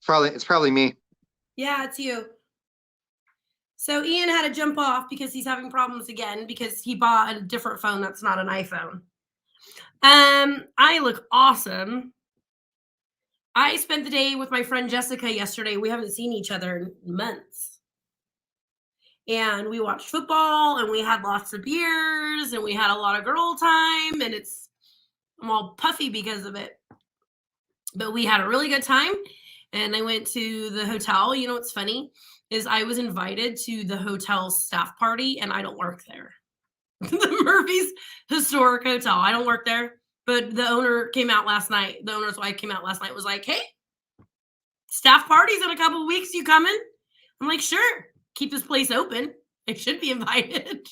It's probably me. Yeah, it's you. So Ian had to jump off because he's having problems again because he bought a different phone that's not an iPhone. I look awesome. I spent the day with my friend Jessica yesterday. We haven't seen each other in months. And we watched football and we had lots of beers and we had a lot of girl time and I'm all puffy because of it. But we had a really good time and I went to the hotel. You know what's funny is I was invited to the hotel staff party and I don't work there. The Murphy's Historic Hotel. I don't work there, but the owner came out last night. The owner's wife came out last night, was like, hey, staff parties in a couple of weeks. You coming? I'm like, sure. Keep this place open. I should be invited.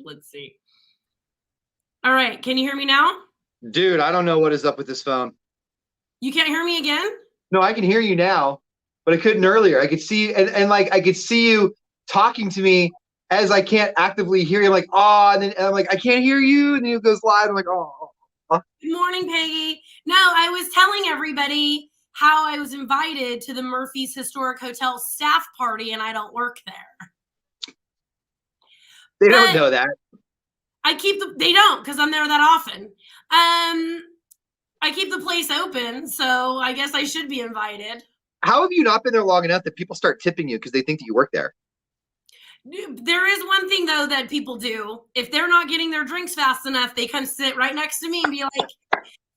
Let's see. All right. Can you hear me now? Dude, I don't know what is up with this phone. You can't hear me again? No, I can hear you now, but I couldn't earlier. I could see and like I could see you talking to me as I can't actively hear you. I'm like, oh, and then I'm like, I can't hear you. And then it goes live. I'm like, oh. Good morning, Peggy. No, I was telling everybody how I was invited to the Murphy's Historic Hotel staff party and I don't work there. They don't know that. They don't because I'm there that often. I keep the place open, so I guess I should be invited. How have you not been there long enough that people start tipping you because they think that you work there? There is one thing, though, that people do. If they're not getting their drinks fast enough, they come sit right next to me and be like,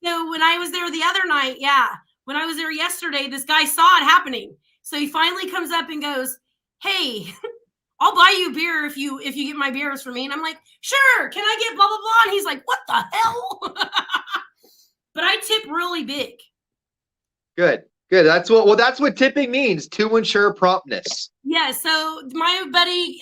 so when I was there the other night, when I was there yesterday, this guy saw it happening. So he finally comes up and goes, hey, I'll buy you a beer if you get my beers for me. And I'm like, sure, can I get blah, blah, blah? And he's like, what the hell? But I tip really big. Good. That's what tipping means, to ensure promptness. Yeah, so my buddy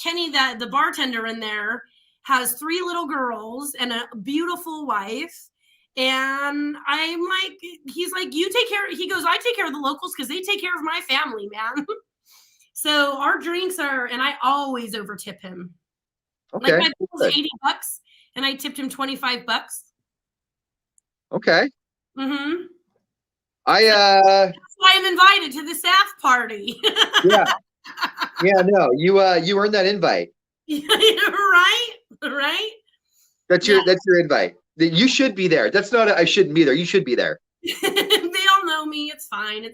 Kenny, the bartender in there, has 3 little girls and a beautiful wife. And I'm like, he's like, you take care. He goes, I take care of the locals because they take care of my family, man. So our drinks and I always overtip him. Okay. Like my bill was $80 and I tipped him $25. Okay. Mm-hmm. That's why I'm invited to the staff party. Yeah, no, you earned that invite. Right? That's your invite. You should be there. That's not I shouldn't be there. You should be there. They all know me. It's fine.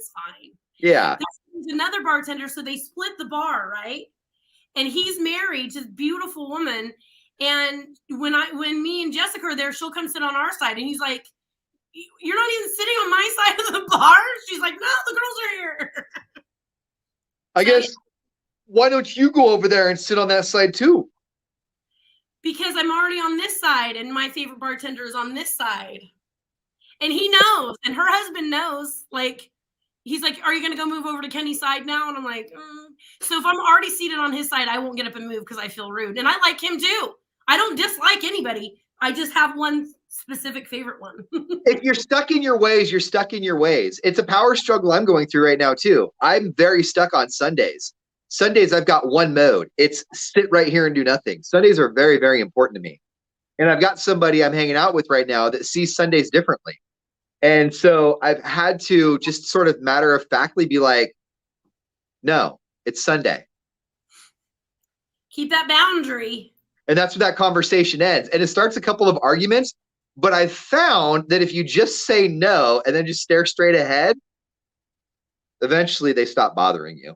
Yeah. There's another bartender, so they split the bar, right? And he's married to this beautiful woman. And when me and Jessica are there, she'll come sit on our side. And he's like, you're not even sitting on my side of the bar? She's like, no, the girls are here. I guess, why don't you go over there and sit on that side too? Because I'm already on this side and my favorite bartender is on this side. And he knows, and her husband knows, like, he's like, are you going to go move over to Kenny's side now? And I'm like, So if I'm already seated on his side, I won't get up and move because I feel rude. And I like him too. I don't dislike anybody. I just have one specific favorite one. If you're stuck in your ways, you're stuck in your ways. It's a power struggle I'm going through right now too. I'm very stuck on Sundays. Sundays, I've got one mode. It's sit right here and do nothing. Sundays are very, very important to me. And I've got somebody I'm hanging out with right now that sees Sundays differently. And so I've had to just sort of matter-of-factly be like, no, it's Sunday. Keep that boundary. And that's where that conversation ends. And it starts a couple of arguments. But I found that if you just say no and then just stare straight ahead, eventually they stop bothering you.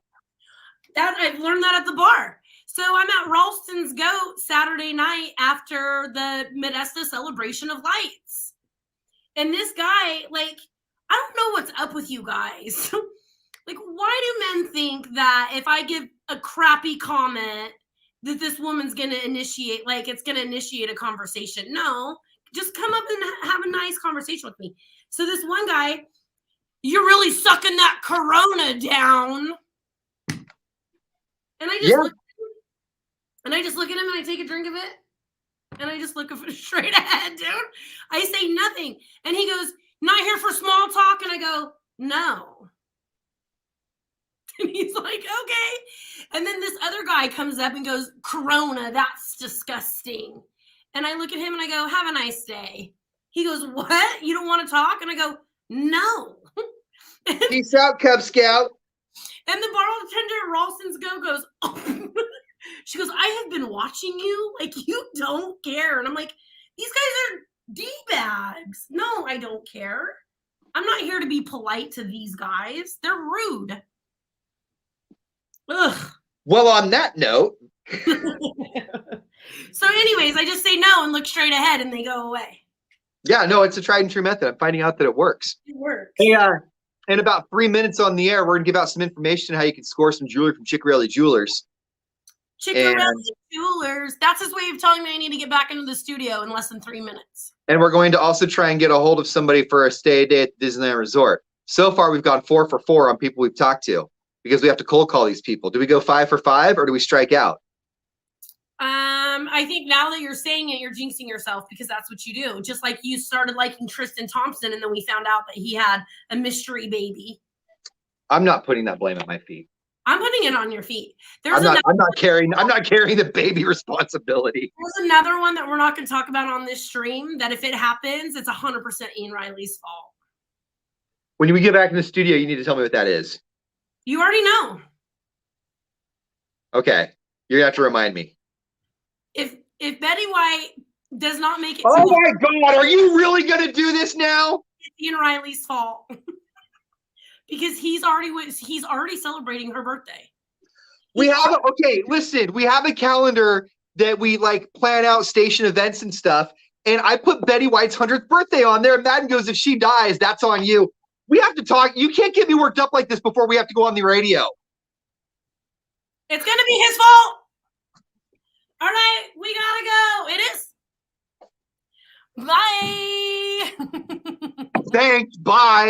I've learned that at the bar. So I'm at Ralston's Goat Saturday night after the Modesto celebration of lights. And this guy, like, I don't know what's up with you guys. Like, why do men think that if I give a crappy comment that this woman's going to initiate, like, it's going to initiate a conversation? No. Just come up and have a nice conversation with me. So this one guy, you're really sucking that Corona down. And I just look at him and I take a drink of it. And I just look straight ahead, dude. I say nothing. And he goes, not here for small talk. And I go, no. And he's like, okay. And then this other guy comes up and goes, Corona, that's disgusting. And I look at him and I go, have a nice day. He goes, what? You don't want to talk? And I go, no. Peace out, Cub Scout. And the bartender, Ralston's goes, oh. She goes, I have been watching you. Like, you don't care. And I'm like, these guys are D-bags. No, I don't care. I'm not here to be polite to these guys. They're rude. Ugh. Well, on that note. So anyways, I just say no and look straight ahead and they go away. Yeah, no, it's a tried and true method. I'm finding out that it works. It works. Hey, in about 3 minutes on the air, we're going to give out some information on how you can score some jewelry from Chickarelli Jewelers. Chickarelli Jewelers. That's his way of telling me I need to get back into the studio in less than 3 minutes. And we're going to also try and get a hold of somebody for a stay day at the Disneyland Resort. So far, we've gone 4 for 4 on people we've talked to because we have to cold call these people. Do we go 5 for 5 or do we strike out? I think now that you're saying it, you're jinxing yourself because that's what you do. Just like you started liking Tristan Thompson and then we found out that he had a mystery baby. I'm not putting that blame at my feet. I'm putting it on your feet. I'm not carrying the baby responsibility. There's another one that we're not going to talk about on this stream that if it happens, it's 100% Ian Riley's fault. When we get back in the studio, you need to tell me what that is. You already know. Okay. You're going to have to remind me. If Betty White does not make it. Oh my God, are you really going to do this now? It's Ian Riley's fault. Because he's already celebrating her birthday. We have a calendar that we like plan out station events and stuff. And I put Betty White's 100th birthday on there. And Madden goes, if she dies, that's on you. We have to talk. You can't get me worked up like this before we have to go on the radio. It's going to be his fault. All right, we gotta go. It is. Bye. Thanks. Bye.